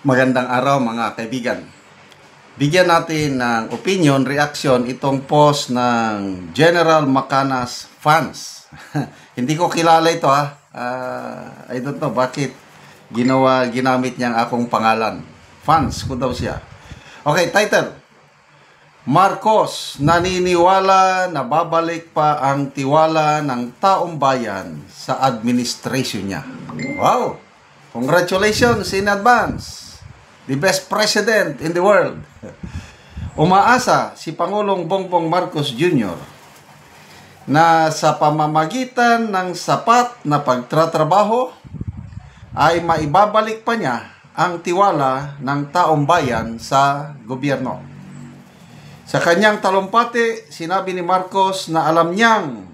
Magandang araw mga kaibigan. Bigyan natin ng opinion, reaction itong post ng General Macanas fans. Hindi ko kilala ito ha. I don't know bakit ginamit niyang akong pangalan. Fans ko daw siya. Okay, title. Marcos naniniwala na babalik pa ang tiwala ng taong bayan sa administration niya. Wow! Congratulations in advance! The best president in the world. Umaasa si Pangulong Bongbong Marcos Jr. na sa pamamagitan ng sapat na pagtatrabaho ay maibabalik pa niya ang tiwala ng taong bayan sa gobyerno. Sa kanyang talumpati, sinabi ni Marcos na alam niyang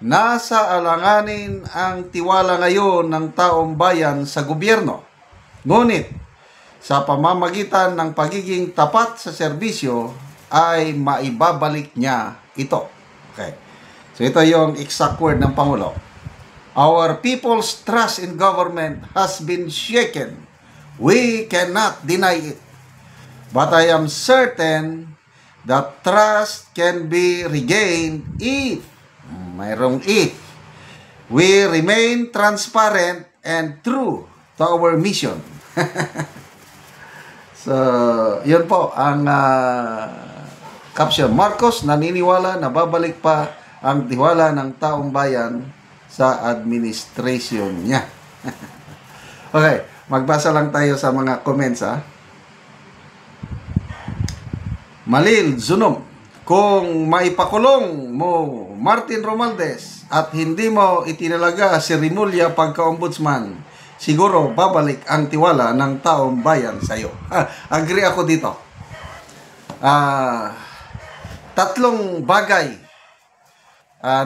nasa alanganin ang tiwala ngayon ng taong bayan sa gobyerno. Ngunit, sa pamamagitan ng pagiging tapat sa serbisyo, ay maibabalik niya ito. Okay. So ito yung exact word ng Pangulo. Our people's trust in government has been shaken. We cannot deny it. But I am certain that trust can be regained if, mayroong if, we remain transparent and true to our mission. So, yun po ang caption. Marcos naniniwala na babalik pa ang tiwala ng taong bayan sa administration niya. Okay, magbasa lang tayo sa mga comments ha. Malil Zunom, kung maipakulong mo Martin Romualdez at hindi mo itinalaga si Rimulya pagka-ombudsman, siguro babalik ang tiwala ng taong bayan sa iyo. Agree ako dito. Tatlong bagay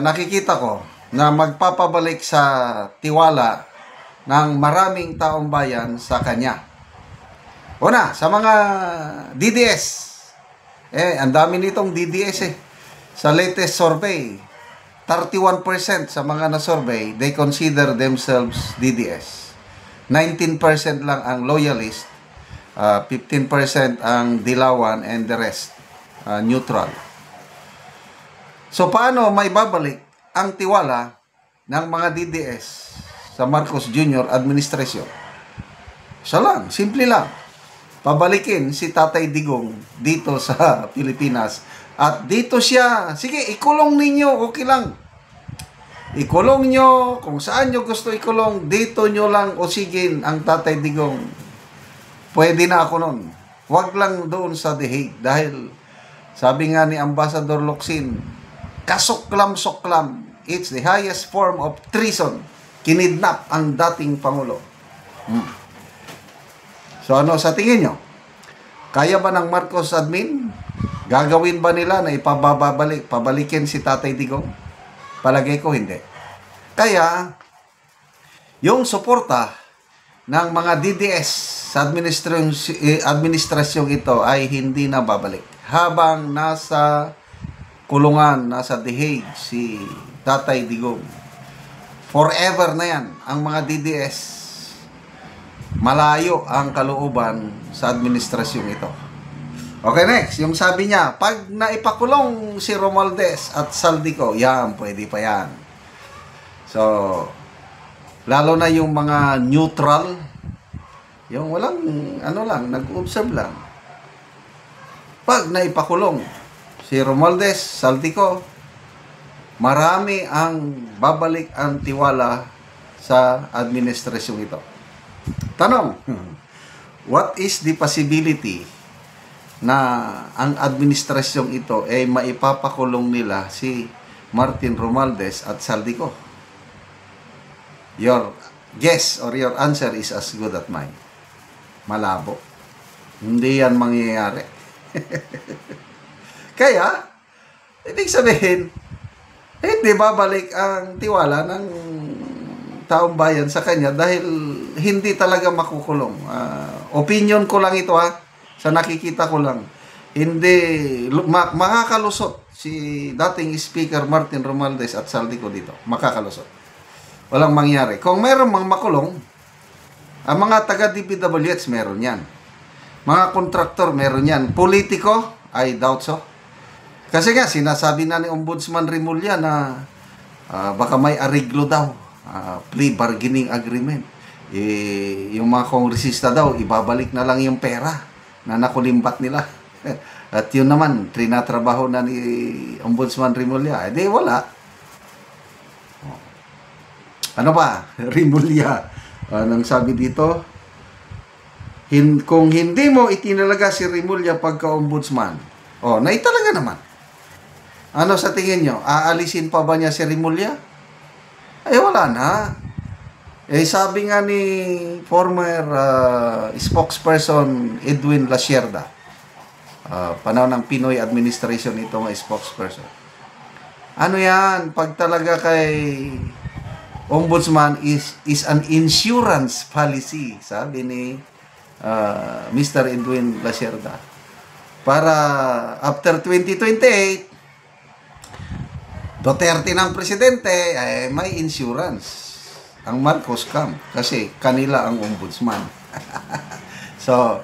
nakikita ko na magpapabalik sa tiwala ng maraming taong bayan sa kanya. Una, sa mga DDS. Ang dami nitong DDS Sa latest survey, 31% sa mga na-survey, they consider themselves DDS. 19% lang ang loyalist, 15% ang dilawan, and the rest neutral. So paano may babalik ang tiwala ng mga DDS sa Marcos Jr. administration? Isa lang, simple lang. Pabalikin si Tatay Digong dito sa Pilipinas at dito siya, sige, ikulong ninyo, okay lang. Ikulong nyo, kung saan nyo gusto ikulong, dito nyo lang usigin ang Tatay Digong. Pwede na ako nun. Huwag lang doon sa The Hague. Dahil, sabi nga ni Ambassador Locsin, kasuklam-suklam, it's the highest form of treason. Kinidnap ang dating Pangulo. So ano sa tingin nyo? Kaya ba ng Marcos admin? Gagawin ba nila na pabalikin si Tatay Digong? Palagay ko hindi. Kaya, yung suporta ng mga DDS sa administrasyong ito ay hindi na babalik. Habang nasa kulungan, nasa The Hague, si Tatay Digong. Forever na yan, ang mga DDS. Malayo ang kalooban sa administrasyong ito. Okay, next. Yung sabi niya, pag naipakulong si Romualdez at Saldico, yan, pwede pa yan. So, lalo na yung mga neutral, yung walang, nag-observe lang. Pag naipakulong si Romualdez, Saldico, marami ang babalik ang tiwala sa administrasyong ito. Tanong, what is the possibility na ang administrasyong ito ay maipapakulong nila si Martin Romualdez at Saldico? Your guess or your answer is as good as mine. Malabo. Hindi yan mangyayari. Kaya, ibig sabihin, hindi babalik ang tiwala ng taong bayan sa kanya dahil hindi talaga makukulong. Opinion ko lang ito sa nakikita ko lang. Hindi, makakalusot si dating Speaker Martin Romualdez at Saldico dito. Makakalusot. Walang mangyari. Kung mayroon mang makulong, Ang mga taga-DPWH, meron yan. Mga kontraktor, meron yan. Politiko, I doubt so. Kasi nga, sinasabi na ni Ombudsman Remulla na baka may ariglo daw. Plea bargaining agreement. Yung mga kongresista daw, ibabalik na lang yung pera na nakulimbat nila. At yun naman, trinatrabaho na ni Ombudsman Remulla. Di wala. Ano pa? Remulla. Anong sabi dito? Kung hindi mo itinalaga si Remulla pagka-ombudsman, naitalaga naman. Ano sa tingin nyo? Aalisin pa ba niya si Remulla? Ay, wala na. Sabi nga ni former spokesperson Edwin Lasierda, panahon ng Pinoy administration ito nga spokesperson. Ano yan? Pag talaga kay ombudsman is an insurance policy, sabi ni Mr. Edwin Lasierda. Para after 2028, Duterte ng presidente, may insurance ang Marcos Camp kasi kanila ang ombudsman. So,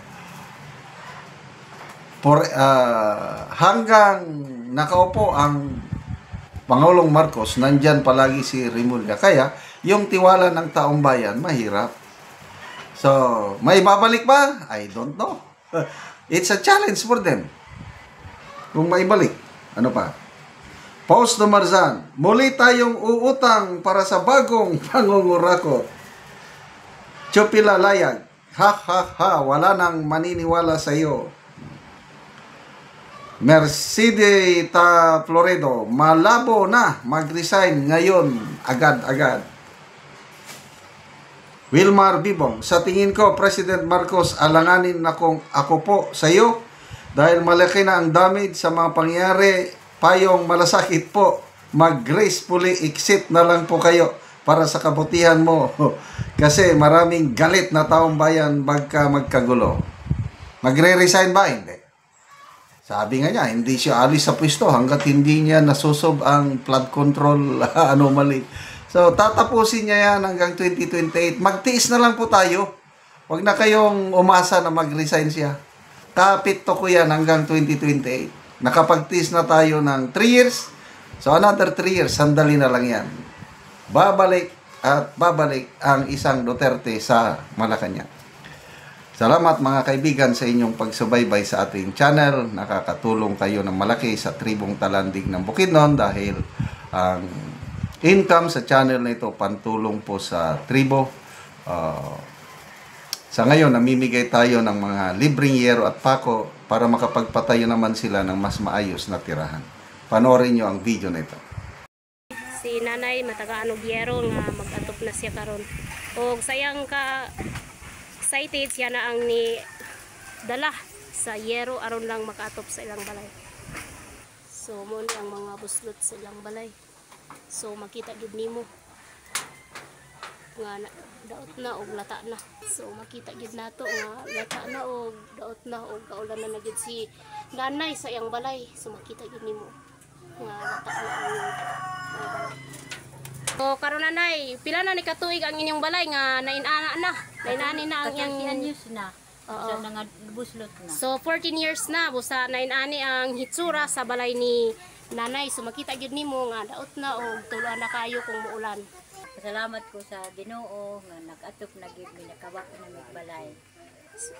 hanggang nakaupo ang Pangulong Marcos, nandyan palagi si Remulla. Kaya, yung tiwala ng taong bayan, mahirap. So, may babalik ba? I don't know. It's a challenge for them. Kung maibalik. Ano pa? Fausto Marzan, muli tayong uutang para sa bagong pangungurakot. Chupila Layag, ha ha ha, wala nang maniniwala sa iyo. Mercedes Floredo, malabo na mag-resign ngayon agad-agad. Wilmar Bibong, sa tingin ko, President Marcos, alanganin na kung ako po sa iyo dahil malaki na ang damage sa mga pangyayari. Payong malasakit po, mag-gracefully exit na lang po kayo para sa kabutihan mo. Kasi maraming galit na taong bayan magkagulo. Magre-resign ba? Hindi. Sabi nga niya, hindi siya alis sa pwesto hanggat hindi niya nasusob ang flood control anomaly. So, tatapusin niya yan hanggang 2028. Magtiis na lang po tayo. Huwag na kayong umasa na mag-resign siya. Kapit to ko yan hanggang 2028. Nakapagtiis na tayo ng 3 years. So, another 3 years, sandali na lang yan. Babalik at babalik ang isang Duterte sa Malacanang. Salamat mga kaibigan sa inyong pagsubaybay sa ating channel. Nakakatulong kayo ng malaki sa tribong Talandig ng Bukidnon dahil ang income sa channel na ito pantulong po sa tribo. Sa ngayon, namimigay tayo ng mga libreng yero at pako para makapagpatayo naman sila ng mas maayos na tirahan. Panoorin nyo ang video na ito. Si nanay matagaan og yero nga mag-atop na siya karon. Og sayang ka excited siya na ang ni dala sa yero aron lang makaatop sa ilang balay. So mo ni ang mga buslot sa ilang balay. So makita gid nimo nga daot na og lata na. So makita gid nato nga lata na og daot na og kaulan na gid si nanay sa iyang balay. So makita gid nimo nga lata na ang balay. So karon nanay, pila na ni katuig ang inyong balay nga nainana na. Nainani na ang iyang years na. Sa nga buslot na. So 14 years na busa nainani ang hitsura sa balay ni nanay. So makita gid nimo nga daot na og tuloy na kayo kung muulan. Salamat ko sa Ginoo nga nag-atop na gid mi nakawak na mi balay.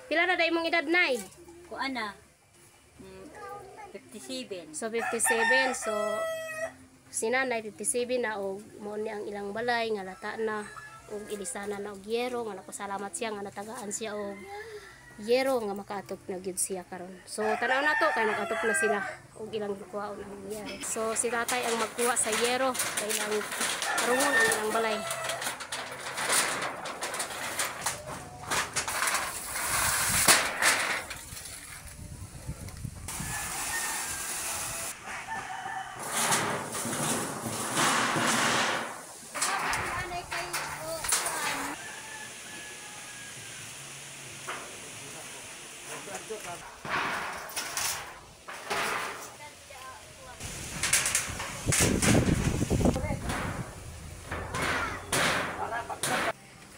Pila na day mong edad nay? Ko ana 57. So 57. So si nanay 57 na og mo ni ang ilang balay nga lata na og ilisana na og yero nga napasalamat siya nga natagaan siya og yero nga makaatop na gyud siya karon. So tanaw na to kay nag-atop na sila og ilang kuwaon ang yero. So si tatay ang magkuha sa yero kay ilang karungon ang ilang balay.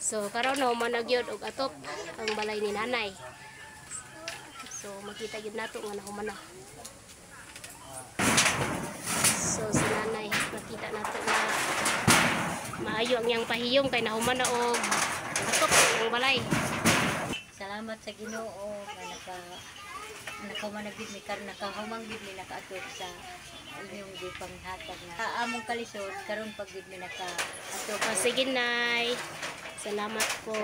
So So karon na humana gyud og atop ang balay ni nanay. So makita gyud nato nga nahumana. So si nanay nakita nato na maayo ang iyang pahiyom kay nahumana og atop ang balay. Salamat sa Ginoo nga nakamanagid mi karon nakahumang gid mi nakaatop sa inyong gipanghatag na among kalisod karon pag gid mi nakaatop. Sige nay. Salamat po.